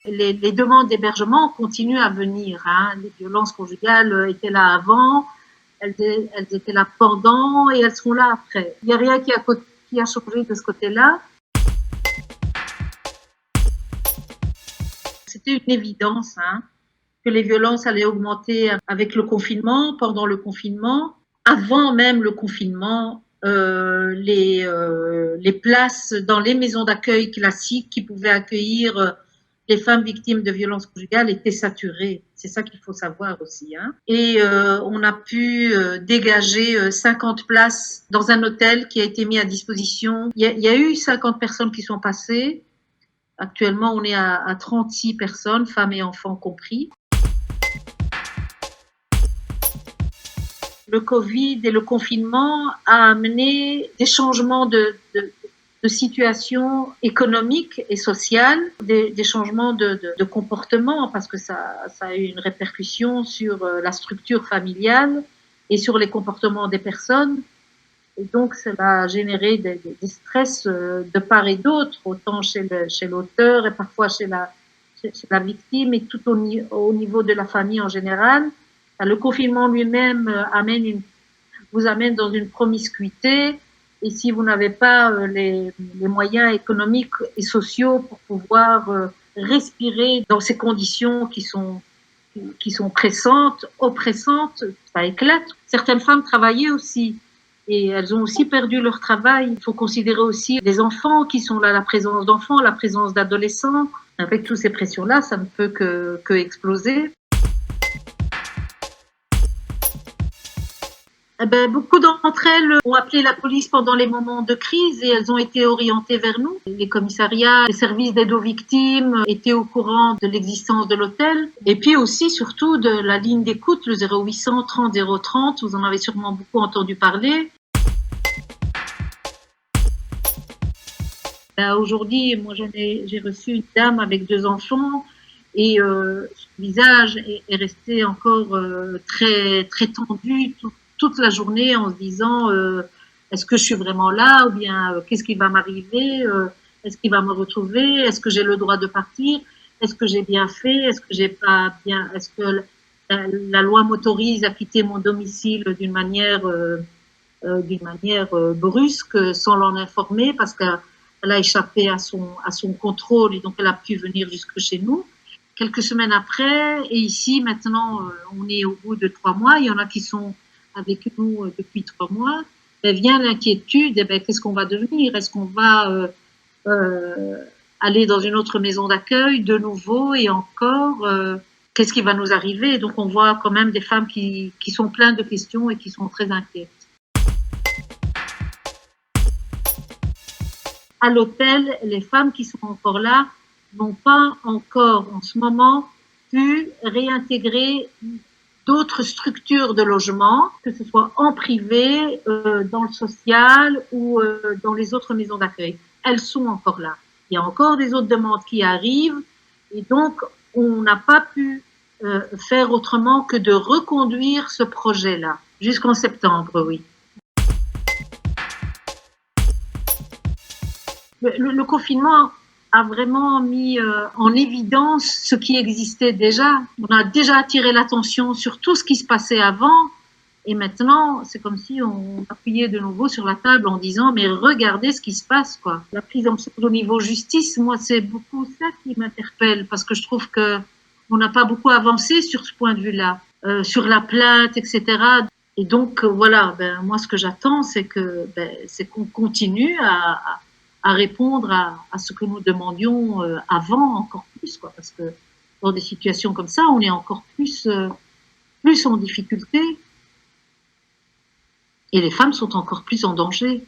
Les demandes d'hébergement continuent à venir. Hein. Les violences conjugales étaient là avant, elles étaient là pendant et elles seront là après. Il n'y a rien qui a changé de ce côté-là. C'était une évidence que les violences allaient augmenter avec le confinement, pendant le confinement. Avant même le confinement, les places dans les maisons d'accueil classiques qui pouvaient accueillir les femmes victimes de violences conjugales étaient saturées. C'est ça qu'il faut savoir aussi. Et on a pu dégager 50 places dans un hôtel qui a été mis à disposition. Il y a eu 50 personnes qui sont passées. Actuellement, on est à 36 personnes, femmes et enfants compris. Le Covid et le confinement a amené des changements de situation économique et sociale, des changements de comportement, parce que ça a eu une répercussion sur la structure familiale et sur les comportements des personnes. Et donc, cela a généré des stress de part et d'autre, autant chez l'auteur et parfois chez la victime et tout au niveau de la famille en général. Le confinement lui-même vous amène dans une promiscuité. Et si vous n'avez pas les moyens économiques et sociaux pour pouvoir respirer dans ces conditions qui sont pressantes, oppressantes, ça éclate. Certaines femmes travaillaient aussi. Et elles ont aussi perdu leur travail. Il faut considérer aussi les enfants qui sont là, la présence d'enfants, la présence d'adolescents. Avec toutes ces pressions-là, ça ne peut que exploser. Beaucoup d'entre elles ont appelé la police pendant les moments de crise et elles ont été orientées vers nous. Les commissariats, les services d'aide aux victimes étaient au courant de l'existence de l'hôtel. Et puis aussi, surtout, de la ligne d'écoute, le 0800 30 030. Vous en avez sûrement beaucoup entendu parler. Aujourd'hui, moi, j'ai reçu une dame avec 2 enfants et son visage est resté encore très, très tendu toute la journée en se disant est-ce que je suis vraiment là ou bien qu'est-ce qui va m'arriver, est-ce qu'il va me retrouver, est-ce que j'ai le droit de partir, est-ce que j'ai bien fait, est-ce que j'ai pas bien, est-ce que la loi m'autorise à quitter mon domicile d'une manière brusque sans l'en informer parce qu'elle a échappé à son contrôle et donc elle a pu venir jusque chez nous. Quelques semaines après, et ici maintenant on est au bout de 3 mois, il y en a qui sont avec nous depuis 3 mois, vient l'inquiétude, qu'est-ce qu'on va devenir? Est-ce qu'on va aller dans une autre maison d'accueil de nouveau et encore qu'est-ce qui va nous arriver? Et donc on voit quand même des femmes qui sont pleines de questions et qui sont très inquiètes. À l'hôtel, les femmes qui sont encore là n'ont pas encore en ce moment pu réintégrer d'autres structures de logement, que ce soit en privé, dans le social ou dans les autres maisons d'accueil. Elles sont encore là. Il y a encore des autres demandes qui arrivent et donc on n'a pas pu faire autrement que de reconduire ce projet-là jusqu'en septembre, oui. Le confinement a vraiment mis en évidence ce qui existait déjà. On a déjà attiré l'attention sur tout ce qui se passait avant et maintenant, c'est comme si on appuyait de nouveau sur la table en disant mais regardez ce qui se passe, quoi. La prise en charge au niveau justice, moi, c'est beaucoup ça qui m'interpelle parce que je trouve que on n'a pas beaucoup avancé sur ce point de vue-là, sur la plainte, etc. Et donc, voilà, moi, ce que j'attends, c'est qu'on continue à répondre à ce que nous demandions avant encore plus, quoi, parce que dans des situations comme ça, on est encore plus en difficulté et les femmes sont encore plus en danger.